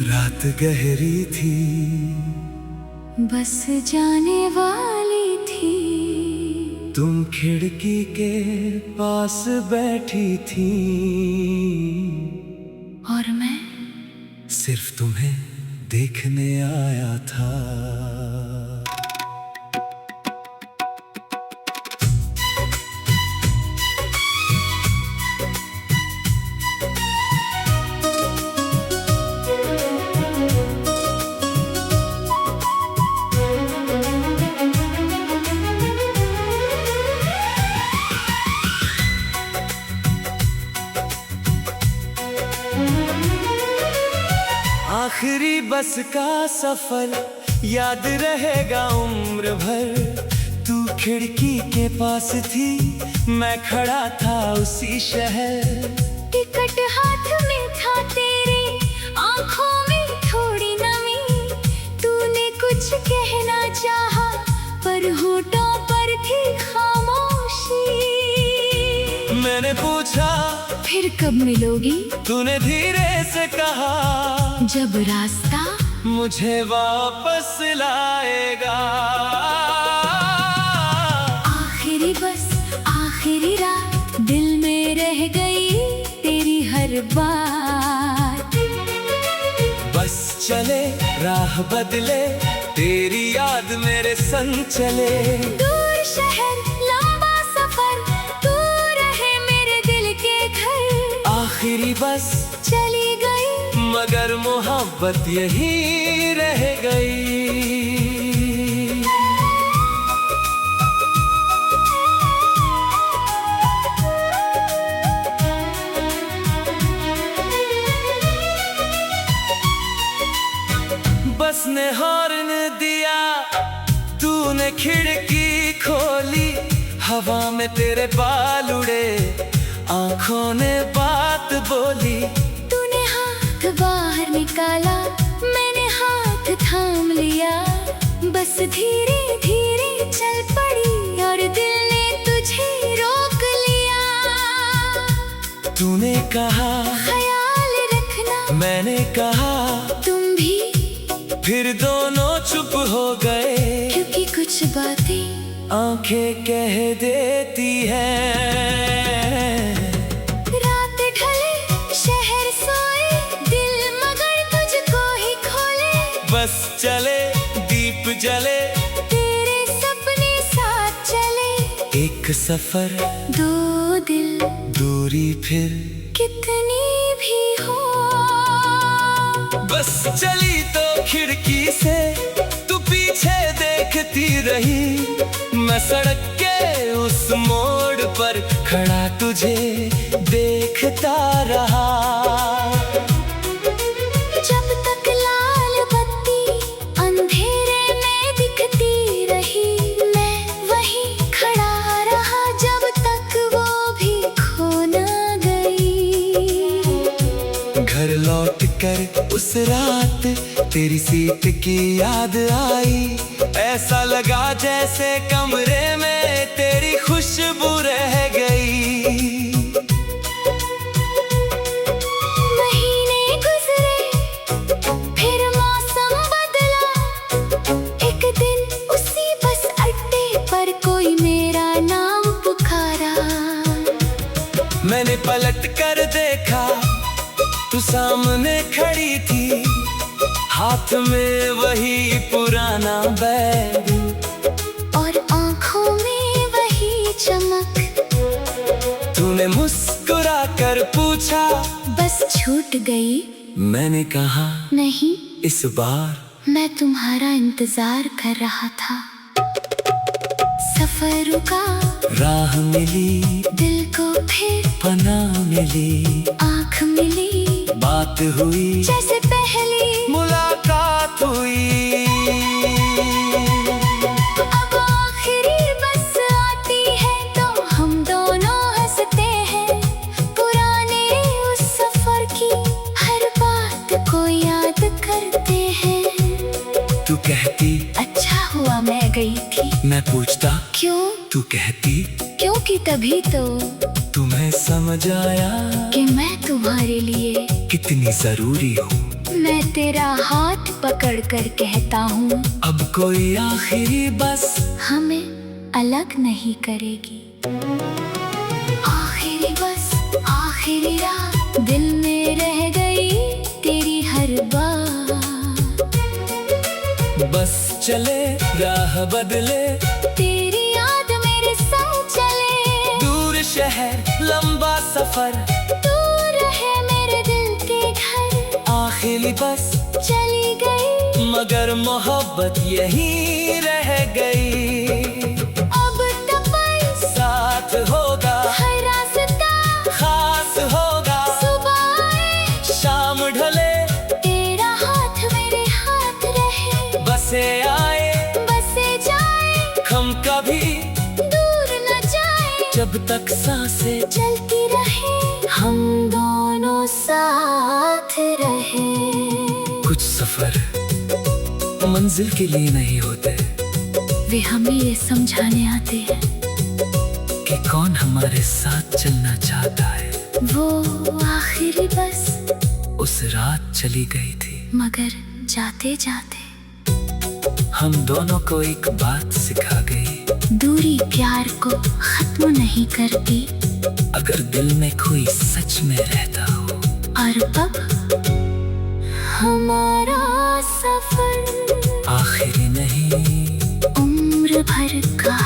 रात गहरी थी, बस जाने वाली थी। तुम खिड़की के पास बैठी थी और मैं सिर्फ तुम्हें देखने आया था। आखिरी बस का सफर याद रहेगा उम्र भर। तू खिड़की के पास थी, मैं खड़ा था उसी शहर। टिकट हाथ में था तेरे, आंखों में थोड़ी नमी। तूने कुछ कहना चाहा, पर होठों पर थी खामोशी। मैंने पूछा फिर कब मिलोगी? तूने धीरे से कहा, जब रास्ता मुझे वापस लाएगा। आखिरी बस, आखिरी रात, दिल में रह गई तेरी हर बात। बस चले, राह बदले, तेरी याद मेरे संग चले। दूर शहर, लंबा सफर, तू रहे मेरे दिल के घर। आखिरी बस चली गई, मगर मोहब्बत यही रह गई। बस ने हॉर्न दिया, तूने खिड़की खोली। हवा में तेरे बाल उड़े, आंखों ने बात बोली। तूने हाथ बाहर निकाला, मैंने हाथ थाम लिया। बस धीरे धीरे चल पड़ी और दिल ने तुझे रोक लिया। तूने कहा ख्याल रखना, मैंने कहा तुम भी। फिर दोनों चुप हो गए, क्योंकि कुछ बातें आंखें कह देती हैं। रात ढले, शहर सोए, दिल मगर तुझको ही खोले। बस चले, दीप जले, तेरे सपने साथ चले। एक सफर, दो दिल, दूरी फिर कितनी भी हो। बस चली तो खिड़की से, तू पीछे देखती रही। मैं सड़क के उस मोड़ पर खड़ा तुझे देखता रहा। जब तक लाल बत्ती अंधेरे में दिखती रही, मैं वहीं खड़ा रहा जब तक वो भी खो न गई। घर लौट कर उस रात तेरी सीट की याद आई। ऐसा लगा जैसे कमरे में तेरी खुशबू रह गई। महीने गुजरे, फिर मौसम बदला। एक दिन उसी बस अड्डे पर कोई मेरा नाम पुकारा। मैंने पलट कर देखा, तू सामने खड़ी थी, हाथ में वही पुराना बैग और आंखों में वही चमक। तूने मुस्कुरा कर पूछा, बस छूट गई? मैंने कहा नहीं, इस बार मैं तुम्हारा इंतजार कर रहा था। सफर रुका, राह मिली, दिल को फिर पनाह मिली। आँख मिली, बात हुई जैसे पहली मुलाकात हुई। अब आखिरी बस आती है तो हम दोनों हंसते हैं। पुराने उस सफर की हर बात को याद करते हैं। तू कहती अच्छा हुआ मैं गई थी। मैं पूछता क्यों? तू कहती क्योंकि तभी तो तुम्हें समझ आया कि मैं तुम्हारे लिए कितनी जरूरी हूँ। मैं तेरा हाथ पकड़ कर कहता हूँ, अब कोई आखिरी बस हमें अलग नहीं करेगी। आखिरी बस आखिरी रात दिल में रह गई तेरी हर बात। बस चले राह बदले, तेरी याद मेरे संग चले। दूर शहर लंबा सफर, दूर है मेरे दिल के घर। आखिरी बस चली गई मगर मोहब्बत यहीं रह गई। अब तक साथ होगा हर रास्ता खास होगा, सुबह आए शाम ढले तेरा हाथ मेरे हाथ रहे। बसे आए बसे जाए हम कभी दूर न जाए, जब तक सांसें चलती रहे हम दोनों साथ रहे। कुछ सफर मंजिल के लिए नहीं होते, वे हमें ये समझाने आते हैं कि कौन हमारे साथ चलना चाहता है। वो आखिरी बस उस रात चली गई थी, मगर जाते जाते हम दोनों को एक बात सिखा गई। दूरी प्यार को खत्म नहीं करती, अगर दिल में कोई सच में रहता हो। और अब हमारा सफर आखिरी नहीं, उम्र भर का